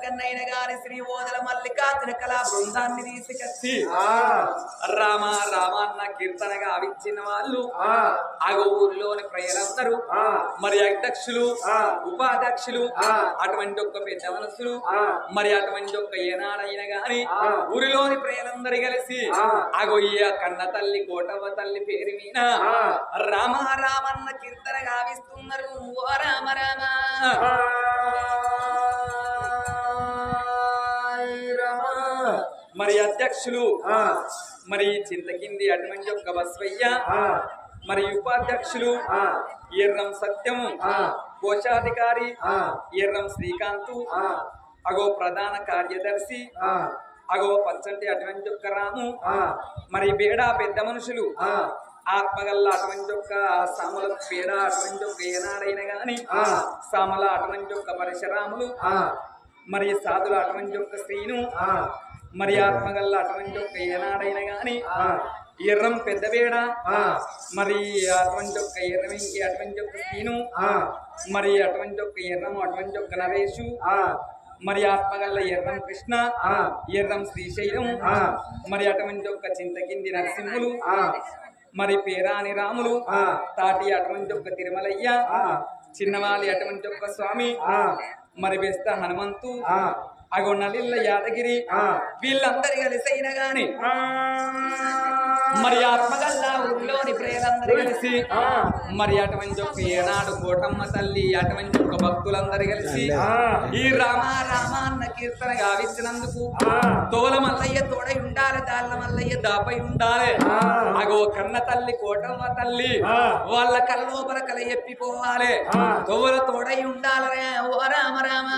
కన్నైన గారి శ్రీ ఓదల మల్లికార్జున కళా బృందాన్ని తీసుకొచ్చి రామ రామ అన్న కీర్తనగా అవిచ్చిన వాళ్ళు ఆగో ఊరిలోని ప్రజలందరూ మరి అధ్యక్షులు ఉపాధ్యక్షులు అటువంటి ఒక్క పెద్ద మనసులు మరి అటువంటి ఒక్క ఏనాడైనా గాని ఊరిలోని ప్రజలందరూ కలిసి ఆగో ఈ కన్న తల్లి కోటవ తల్లి పేరు మీద రామ రామన్న కీర్తన గావిస్తున్నారు. ఓ రామ రామ మరి అధ్యక్షులు మరి చింతకింది అటువంటి ఒక్క బస్వయ్య మరి ఉపాధ్యక్షులు ఎర్రం సత్యము కోశాధికారి ఎర్రం శ్రీకాంత్ అగో ప్రధాన కార్యదర్శి అగో పచ్చంటి అటువంటి ఒక్క రాము మరి బేడా పెద్ద మనుషులు ఆత్మగల్ల అటువంటి ఒక్క సామల పేడ అటువంటి ఒక్క ఏనాడైనా గాని సామల అటువంటి ఒక్క పరశురాములు మరి సాధుల అటువంటి ఒక్క శ్రీను మరి ఆత్మగల్ల అటువంటి ఒక్క ఏనాడైనా గాని ఎర్రం పెద్ద బేడ మరి అటువంటి ఒక్క ఎర్రమింకి అటువంటి ఒక్క శ్రీను మరి అటువంటి ఒక్క ఎర్రము అటువంటి ఒక్క నరేషు మరి ఆత్మగల్ల ఎర్రం కృష్ణ ఎర్రం శ్రీశైలం మరి అటువంటి ఒక్క చింతకింది నరసింహులు మరి పేరాని రాములు తాటి అటువంటి ఒక్క తిరుమలయ్య చిన్నవాలి అటువంటి ఒక్క స్వామి మరి బెస్త హనుమంతు అగో నలిల్ల యాదగిరి వీళ్ళందరి కలిసైనా గాని మరి ఆత్మగల్లా ఊరిలోని ప్రేరందరూ కలిసి మరి అటువంటి ఒక ఏనాడు కోటమ్మ తల్లి అటువంటి ఒక భక్తులందరూ కలిసి ఈ రామ రామ అన్న కీర్తన గావించినందుకు తోల మల్లయ్య తోడై ఉండాలి, దాళ్ళ మల్లయ్య దాపై ఉండాలి. అగో కన్న తల్లి కోటమ్మ తల్లి వాళ్ళ కల్లోపల కల ఎప్పిపోవాలి, తోల తోడై ఉండాలరే. ఓ రామ రామ